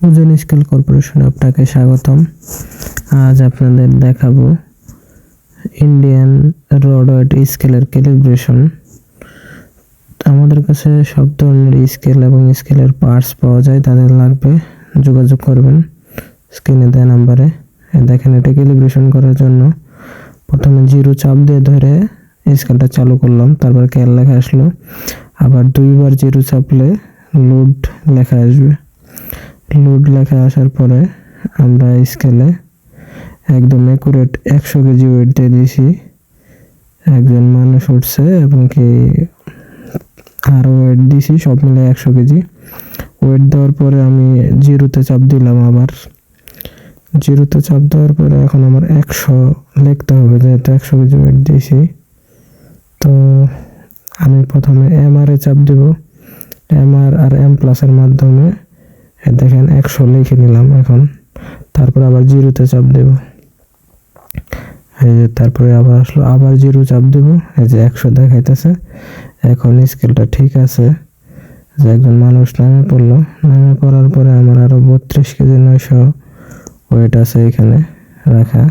ওজন স্কেল কর্পোরেশনে আপনাকে স্বাগতম। আজ আপনাদের দেখাবো ইন্ডিয়ান রড ওয়েট স্কেলের ক্যালিব্রেশন। আমাদের কাছে সব ধরনের স্কেল এবং স্কেলের পার্টস পাওয়া যায়, তাদের লাগবে যোগাযোগ করবেন স্ক্রিনে দেওয়া নাম্বারে। দেখেন, এটা ক্যালিব্রেশন করার জন্য প্রথমে জিরো চাপ দিয়ে ধরে স্কেলটা চালু করলাম, তারপর ক্যাল লেখা আসলো। আবার দুইবার জিরো চাপলে লোড লেখা আসবে। লোড লেখা আসার পরে আমরা স্কেলে একদম একুরেট 100 কেজি ওয়েট দিয়ে দিয়েছি। একজন মানুষ উঠছে এবং কি আরও ওয়েট দিয়েছি, সব মিলে 100 কেজি ওয়েট দেওয়ার পরে আমি জিরোতে চাপ দিলাম। আবার জিরোতে চাপ দেওয়ার পরে এখন আমার 100 লিখতে হবে, যেহেতু 100 কেজি ওয়েট দিয়েছি। তো আমি প্রথমে এমআরে চাপ দেব, এমআর আর এম প্লাসের মাধ্যমে দেখেন 100 লিখে নিলাম। এখন তারপর আবার জিরোতে চাপ দেব, এই যে তারপরে আবার আসলো, আবার জিরো চাপ দেব, এই যে 100 দেখাইতেছে। এখন স্কেলটা ঠিক আছে, যে একজন মানুষ নামে পড়লো। নামে পড়ার পরে আমার আরো 32 কেজি 900 ওয়েট আছে এখানে রাখা।